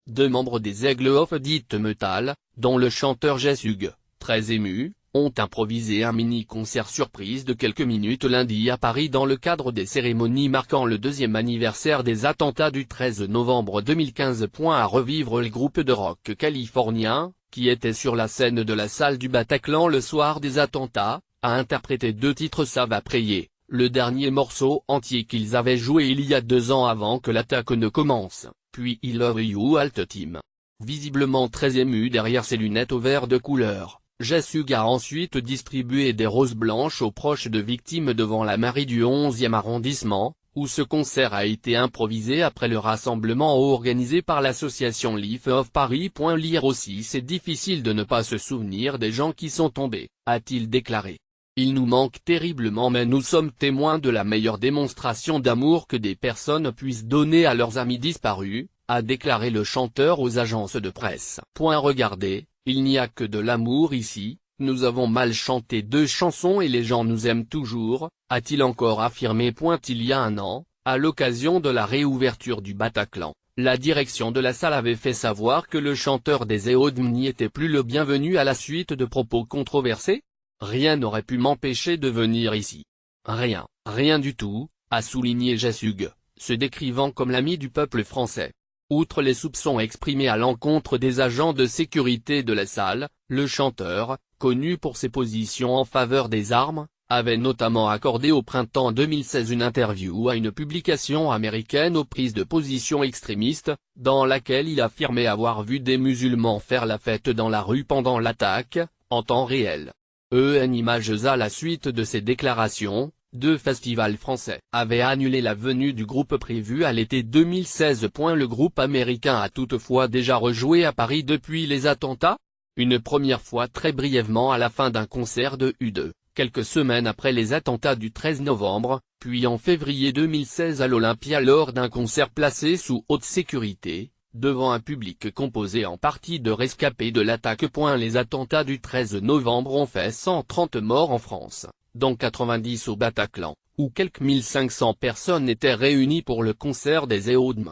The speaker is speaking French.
deux membres des Aigles of Death Metal, dont le chanteur Jess Hughes, très ému, ont improvisé un mini-concert surprise de quelques minutes lundi à Paris dans le cadre des cérémonies marquant le 2e anniversaire des attentats du 13 novembre 2015. À revivre le groupe de rock californien, qui était sur la scène de la salle du Bataclan le soir des attentats, a interprété 2 titres Ça va prier, le dernier morceau entier qu'ils avaient joué il y a 2 ans avant que l'attaque ne commence, puis I Love You Alt Team. Visiblement très ému derrière ses lunettes au vert de couleur, Jess Hughes a ensuite distribué des roses blanches aux proches de victimes devant la mairie du 11e arrondissement, où ce concert a été improvisé après le rassemblement organisé par l'association Life of Paris. Lire aussi c'est difficile de ne pas se souvenir des gens qui sont tombés, a-t-il déclaré. Il nous manque terriblement mais nous sommes témoins de la meilleure démonstration d'amour que des personnes puissent donner à leurs amis disparus, a déclaré le chanteur aux agences de presse. Regardez, il n'y a que de l'amour ici, nous avons mal chanté 2 chansons et les gens nous aiment toujours, a-t-il encore affirmé. Il y a 1 an, à l'occasion de la réouverture du Bataclan, la direction de la salle avait fait savoir que le chanteur des Eodm n'y était plus le bienvenu à la suite de propos controversés. Rien n'aurait pu m'empêcher de venir ici. Rien du tout, a souligné Jess Hughes, se décrivant comme l'ami du peuple français. Outre les soupçons exprimés à l'encontre des agents de sécurité de la salle, le chanteur, connu pour ses positions en faveur des armes, avait notamment accordé au printemps 2016 une interview à une publication américaine aux prises de position extrémistes, dans laquelle il affirmait avoir vu des musulmans faire la fête dans la rue pendant l'attaque, en temps réel. Images à la suite de ces déclarations, 2 festivals français avaient annulé la venue du groupe prévue à l'été 2016. Le groupe américain a toutefois déjà rejoué à Paris depuis les attentats, une première fois très brièvement à la fin d'un concert de U2, quelques semaines après les attentats du 13 novembre, puis en février 2016 à l'Olympia lors d'un concert placé sous haute sécurité, devant un public composé en partie de rescapés de l'attaque. Les attentats du 13 novembre ont fait 130 morts en France, dont 90 au Bataclan, où quelques 1500 personnes étaient réunies pour le concert des Eodm.